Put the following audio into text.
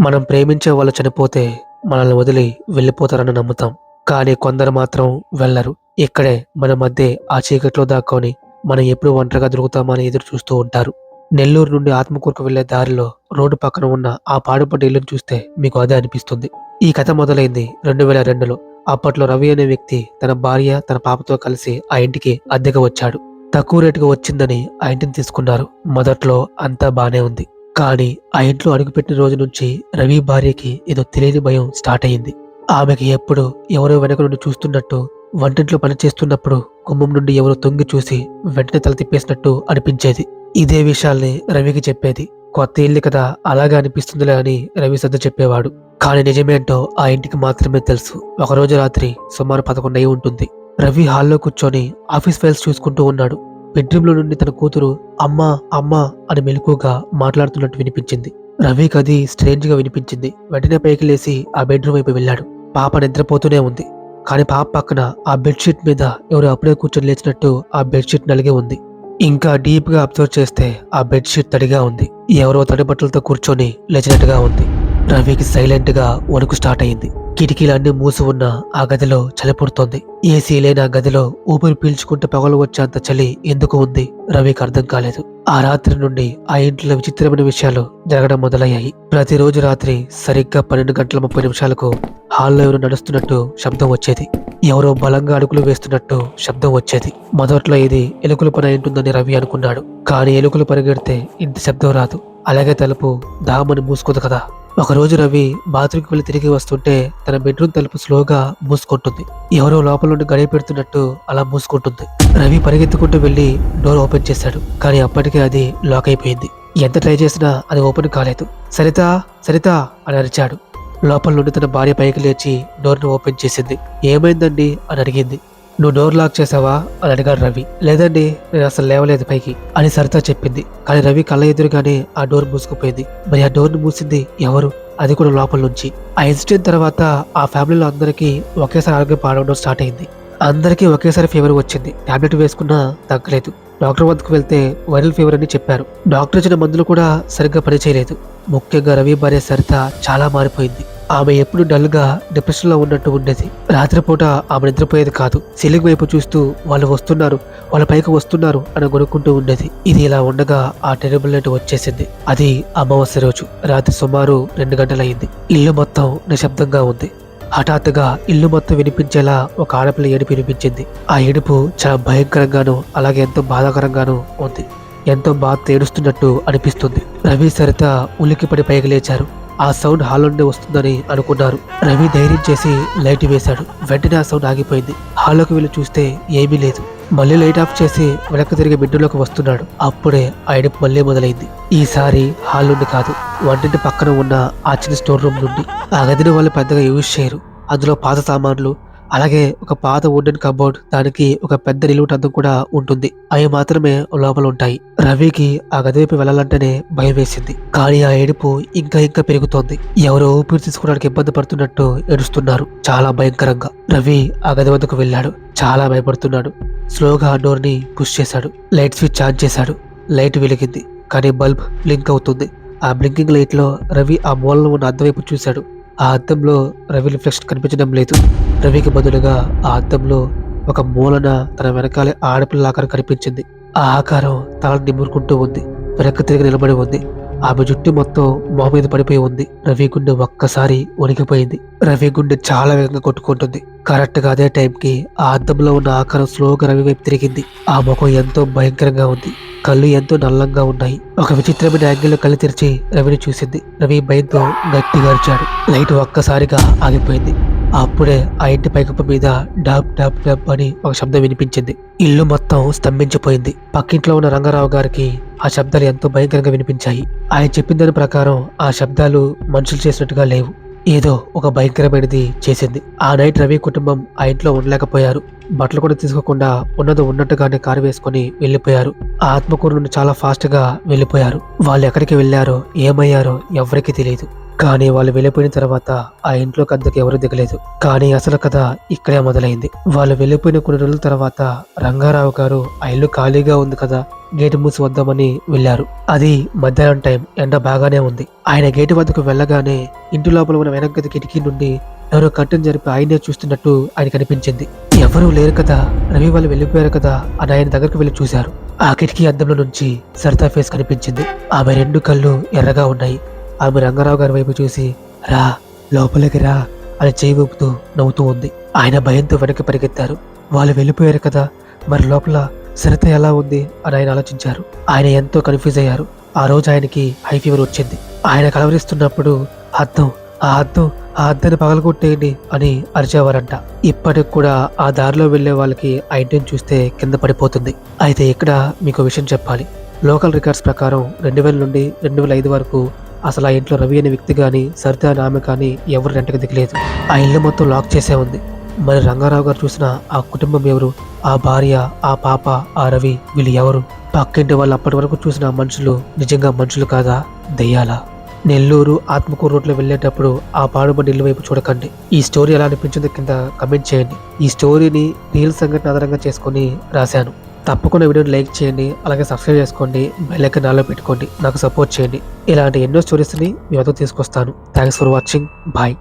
మనం ప్రేమించే వాళ్ళు చనిపోతే మనల్ని వదిలి వెళ్ళిపోతారని నమ్ముతాం. కానీ కొందరు మాత్రం వెళ్లరు. ఇక్కడే మన మధ్య ఆ చీకట్లో దాక్కొని మనం ఎప్పుడు ఒంటరిగా దొరుకుతామని ఎదురు చూస్తూ ఉంటారు. నెల్లూరు నుండి ఆత్మకూరుకు వెళ్లే దారిలో రోడ్డు పక్కన ఉన్న ఆ పాడుపడ్డ ఇల్లును చూస్తే మీకు అదే అనిపిస్తుంది. ఈ కథ మొదలైంది 2002లో. అప్పట్లో రవి అనే వ్యక్తి తన భార్య, తన పాపతో కలిసి ఆ ఇంటికి అద్దెకు వచ్చాడు. తక్కువ రేటుగా వచ్చిందని ఆ ఇంటిని తీసుకున్నారు. మొదట్లో అంతా బానే ఉంది. కానీ ఆ ఇంట్లో అడుగుపెట్టిన రోజు నుంచి రవి భార్యకి ఏదో తెలియని భయం స్టార్ట్ అయింది. ఆమెకి ఎప్పుడు ఎవరో వెనక నుండి చూస్తున్నట్టు, వంటింట్లో పని చేస్తున్నప్పుడు గుమ్మం నుండి ఎవరో తొంగి చూసి వెంటనే తల తిప్పేసినట్టు అనిపించేది. ఇదే విషయాల్ని రవికి చెప్పేది. కొత్త ఇల్లు కదా, అలాగే అనిపిస్తుందిలే అని రవి సర్ది చెప్పేవాడు. కానీ నిజమేంటో ఆ ఇంటికి మాత్రమే తెలుసు. ఒకరోజు రాత్రి సుమారు 11 అయి ఉంటుంది. రవి హాల్లో కూర్చొని ఆఫీస్ ఫైల్స్ చూసుకుంటూ ఉన్నాడు. బెడ్రూమ్ లో నుండి తన కూతురు అమ్మా అమ్మా అని మెలకుగా మాట్లాడుతున్నట్టు వినిపించింది. రవికి అది స్ట్రేంజ్ గా వినిపించింది. వెంటనే పైకి లేచి ఆ బెడ్రూమ్ వైపు వెళ్ళాడు. పాప నిద్రపోతూనే ఉంది. కానీ పాప పక్కన ఆ బెడ్షీట్ మీద ఎవరు అప్పుడే కూర్చొని లేచినట్టు ఆ బెడ్షీట్ నలిగే ఉంది. ఇంకా డీప్ గా అబ్జర్వ్ చేస్తే ఆ బెడ్షీట్ తడిగా ఉంది. ఎవరో తడి బట్టలతో కూర్చొని లేచినట్టుగా ఉంది. రవికి సైలెంట్ గా వణుకు స్టార్ట్ అయింది. కిటికీలన్నీ మూసి ఉన్న ఆ గదిలో చలి పుడుతోంది. ఏసీ లేని ఆ గదిలో ఊపిరి పీల్చుకుంటే పగలు వచ్చేంత చలి ఎందుకు ఉంది రవికి అర్థం కాలేదు. ఆ రాత్రి నుండి ఆ ఇంట్లో విచిత్రమైన విషయాలు జరగడం మొదలయ్యాయి. ప్రతిరోజు రాత్రి సరిగ్గా 12:30 హాల్లో ఎవరు నడుస్తున్నట్టు శబ్దం వచ్చేది. ఎవరో బలంగా అడుగులు వేస్తున్నట్టు శబ్దం వచ్చేది. మొదట్లో ఇది ఎలుకల పని అయి ఉంటుందని రవి అనుకున్నాడు. కానీ ఎలుకలు పరిగెడితే ఇంత శబ్దం రాదు. అలాగే తలుపు దామని మూసుకోదు కదా. ఒకరోజు రవి బాత్రూమ్కి వెళ్లి తిరిగి వస్తుంటే తన బెడ్రూమ్ తలుపు స్లోగా మూసుకుంటుంది. ఎవరో లోపల నుండి గడియ పెడుతున్నట్టు అలా మూసుకుంటుంది. రవి పరిగెత్తుకుంటూ వెళ్లి డోర్ ఓపెన్ చేశాడు. కానీ అప్పటికే అది లాక్ అయిపోయింది. ఎంత ట్రై చేసినా అది ఓపెన్ కాలేదు. సరిత సరిత అని అరిచాడు. లోపల నుండి తన భార్య పైకి లేచి డోర్ను ఓపెన్ చేసింది. ఏమైందండి అని అడిగింది. నువ్వు డోర్ లాక్ చేసావా అని అడిగాడు రవి. లేదండి, నేను అసలు లేవలేదు పైకి అని సరిత చెప్పింది. కానీ రవి కళ్ళ ఎదురుగానే ఆ డోర్ మూసుకుపోయింది. మరి ఆ డోర్ ను మూసింది ఎవరు? అది కూడా లోపల నుంచి. ఆ ఇన్సిడెంట్ తర్వాత ఆ ఫ్యామిలీలో అందరికీ ఒకేసారి ఆరోగ్యం పాడవడం స్టార్ట్ అయింది. అందరికీ ఒకేసారి ఫీవర్ వచ్చింది. టాబ్లెట్ వేసుకున్నా తగ్గలేదు. డాక్టర్ వద్దకు వెళ్తే వైరల్ ఫీవర్ అని చెప్పారు. డాక్టర్ ఇచ్చిన మందులు కూడా సరిగ్గా పనిచేయలేదు. ముఖ్యంగా రవి భార్య సరిత చాలా మారిపోయింది. ఆమె ఎప్పుడు డల్ గా డిప్రెషన్ లో ఉన్నట్టు ఉండేది. రాత్రిపూట ఆమె నిద్రపోయేది కాదు. సీలింగ్ వైపు చూస్తూ వాళ్ళు వస్తున్నారు, వాళ్ళ పైకి వస్తున్నారు అని కొనుక్కుంటూ ఉండేది. ఇది ఇలా ఉండగా ఆ టెరబుల్ నైట్ వచ్చేసింది. అది అమావాస్య రోజు రాత్రి సుమారు 2 గంటలయ్యింది. ఇల్లు మొత్తం నిశ్శబ్దంగా ఉంది. హఠాత్తుగా ఇల్లు మొత్తం వినిపించేలా ఒక ఆడపిల్ల ఏడుపు వినిపించింది. ఆ ఏడుపు చాలా భయంకరంగాను అలాగే ఎంతో బాధాకరంగాను ఉంది. ఎంతో బాధ ఏడుస్తున్నట్టు అనిపిస్తుంది. రవి సరిత ఉలిక్కిపడి పైకి లేచారు. ఆ సౌండ్ హాల్ నుండి వస్తుందని అనుకున్నారు. రవి ధైర్యం చేసి లైట్ వేశాడు. వెంటనే ఆ సౌండ్ ఆగిపోయింది. హాల్లోకి వెళ్ళి చూస్తే ఏమీ లేదు. మళ్ళీ లైట్ ఆఫ్ చేసి వెనక్కి తిరిగి బెడ్రూమ్లోకి వస్తున్నాడు. అప్పుడే ఆ ఏడుపు మళ్ళీ మొదలైంది. ఈసారి హాల్ నుండి కాదు, వంటింటి పక్కన ఉన్న ఆ చిన్న స్టోర్ రూమ్ నుండి. ఆ గదిని వాళ్ళు పెద్దగా యూజ్ చేయరు. అందులో పాత సామాన్లు, అలాగే ఒక పాత వుడెన్ కబోర్డ్, దానికి ఒక పెద్ద నిలువుట అద్దం కూడా ఉంటుంది. అవి మాత్రమే లోపల ఉంటాయి. రవికి ఆ గది వైపు వెళ్ళాలంటేనే భయం వేసింది. కానీ ఆ ఏడుపు ఇంకా ఇంకా పెరుగుతోంది. ఎవరో ఊపిరి తీసుకోవడానికి ఇబ్బంది పడుతున్నట్టు ఏడుస్తున్నారు చాలా భయంకరంగా. రవి ఆ గది వద్దకు వెళ్ళాడు. చాలా భయపడుతున్నాడు. స్లోగా ఆ డోర్ ని పుష్ చేశాడు. లైట్ స్విచ్ ఆన్ చేశాడు. లైట్ వెలిగింది. కానీ బల్బ్ బ్లింక్ అవుతుంది. ఆ బ్లింకింగ్ లైట్ లో రవి ఆ మూలలో ఉన్న అద్దం వైపు చూశాడు. ఆ అద్దంలో రవి రిఫ్లెక్షన్ కనిపించడం లేదు. రవికి బదులుగా ఆ అద్దంలో ఒక మూలన తన వెనకాలే ఆడపిల్ల ఆకారం కనిపించింది. ఆ ఆకారం తల నిమురుకుంటూ ఉంది. వెనక్కి తిరిగి నిలబడి ఉంది. ఆమె జుట్టు మొత్తం మొహం మీద పడిపోయి ఉంది. రవి గుండె ఒక్కసారి వణికిపోయింది. రవి గుండె చాలా వేగంగా కొట్టుకుంటుంది. కరెక్ట్ గా అదే టైంకి ఆ అద్దంలో ఉన్న ఆకారం స్లోగా రవి వైపు తిరిగింది. ఆ ముఖం ఎంతో భయంకరంగా ఉంది. కళ్ళు ఎంతో నల్లంగా ఉన్నాయి. ఒక విచిత్రమైన యాంగిల్లో కళ్ళు తెరిచి రవిని చూసింది. రవి భయంతో గట్టిగా అరిచాడు. లైట్ ఒక్కసారిగా ఆగిపోయింది. అప్పుడే ఆ ఇంటి పైకప్పు మీద డాబ్ డాబ్ డాబ్ అని ఒక శబ్దం వినిపించింది. ఇల్లు మొత్తం స్తంభించిపోయింది. పక్కింట్లో ఉన్న రంగారావు గారికి ఆ శబ్దాలు ఎంతో భయంకరంగా వినిపించాయి. ఆయన చెప్పిన దాని ప్రకారం ఆ శబ్దాలు మనుషులు చేసినట్టుగా లేవు. ఏదో ఒక భయంకరమైనది చేసింది. ఆ నైట్ రవి కుటుంబం ఆ ఇంట్లో ఉండలేకపోయారు. బట్టలు కూడా తీసుకోకుండా ఉన్నది ఉన్నట్టుగానే కారు వేసుకుని వెళ్లిపోయారు. ఆ ఆత్మకూరు నుండి చాలా ఫాస్ట్ గా వెళ్లిపోయారు. వాళ్ళు ఎక్కడికి వెళ్లారో ఏమయ్యారో ఎవరికీ తెలియదు. కానీ వాళ్ళు వెళ్ళిపోయిన తర్వాత ఆ ఇంట్లోకి అద్దెకి ఎవరు దిగలేదు. కానీ అసలు కథ ఇక్కడే మొదలైంది. వాళ్ళు వెళ్ళిపోయిన కొన్ని రోజుల తర్వాత రంగారావు గారు ఆ ఇల్లు ఖాళీగా ఉంది కదా, గేటు మూసి వద్దామని వెళ్లారు. అది మధ్యాహ్నం టైం, ఎండ బాగానే ఉంది. ఆయన గేటు వద్దకు వెళ్ళగానే ఇంటి లోపల ఉన్న వెనక గది కిటికీ నుండి ఎవరో కట్టెను జరిపి ఆయనే చూస్తున్నట్టు ఆయన కనిపించింది. ఎవరూ లేరు కదా, రవి వాళ్ళు వెళ్ళిపోయారు కదా అని ఆయన దగ్గరకు వెళ్లి చూశారు. ఆ కిటికీ అద్దంలో నుంచి సరితా ఫేస్ కనిపించింది. ఆమె 2 కళ్ళు ఎర్రగా ఉన్నాయి. ఆమె రంగారావు గారి వైపు చూసి రా, లోపలికి రా అని చేయి ఊపుతూ నవ్వుతూ ఉంది. ఆయన భయంతో వెనక్కి పరిగెత్తారు. వాళ్ళు వెళ్ళిపోయారు కదా, మరి లోపల సరిత ఎలా ఉంది అని ఆయన ఆలోచించారు. ఆయన ఎంతో కన్ఫ్యూజ్ అయ్యారు. ఆ రోజు ఆయనకి హై ఫీవర్ వచ్చింది. ఆయన కలవరిస్తున్నప్పుడు అద్దం ఆ అద్దాన్ని పగలగొట్టేయండి అని అరిచేవారంట. ఇప్పటికి కూడా ఆ దారిలో వెళ్లే వాళ్ళకి ఆ ఇంటిని చూస్తే కింద పడిపోతుంది. అయితే ఇక్కడ మీకు విషయం చెప్పాలి. లోకల్ రికార్డ్స్ ప్రకారం 2000 నుండి 2005 వరకు అసలు ఆ ఇంట్లో రవి అనే వ్యక్తి కానీ సరిత అనే ఆమె కానీ ఎవరు రెంటకి దిగలేదు. ఆ ఇల్లు మొత్తం లాక్ చేసే ఉంది. మరి రంగారావు గారు చూసిన ఆ కుటుంబం ఎవరు? ఆ భార్య, ఆ పాప, ఆ రవి, వీళ్ళు ఎవరు? పక్కింటి వాళ్ళు అప్పటి వరకు చూసిన ఆ మనుషులు నిజంగా మనుషులు కాదా, దెయ్యాలా? నెల్లూరు ఆత్మకూరు రోడ్లో వెళ్ళేటప్పుడు ఆ పాడుబడి ఇల్లు వైపు చూడకండి. ఈ స్టోరీ ఎలా అనిపించిందో కింద కమెంట్ చేయండి. ఈ స్టోరీని రియల్ సంఘటన ఆధారంగా చేసుకొని రాశాను. తప్పకుండా వీడియోని లైక్ చేయండి, అలాగే సబ్స్క్రైబ్ చేసుకోండి, బెల్ ఐకాన్ ఆన్లో పెట్టుకోండి, నాకు సపోర్ట్ చేయండి. ఇలాంటి ఎన్నో స్టోరీస్ని మీ వద్దకు తీసుకొస్తాను. Thanks for watching. బాయ్.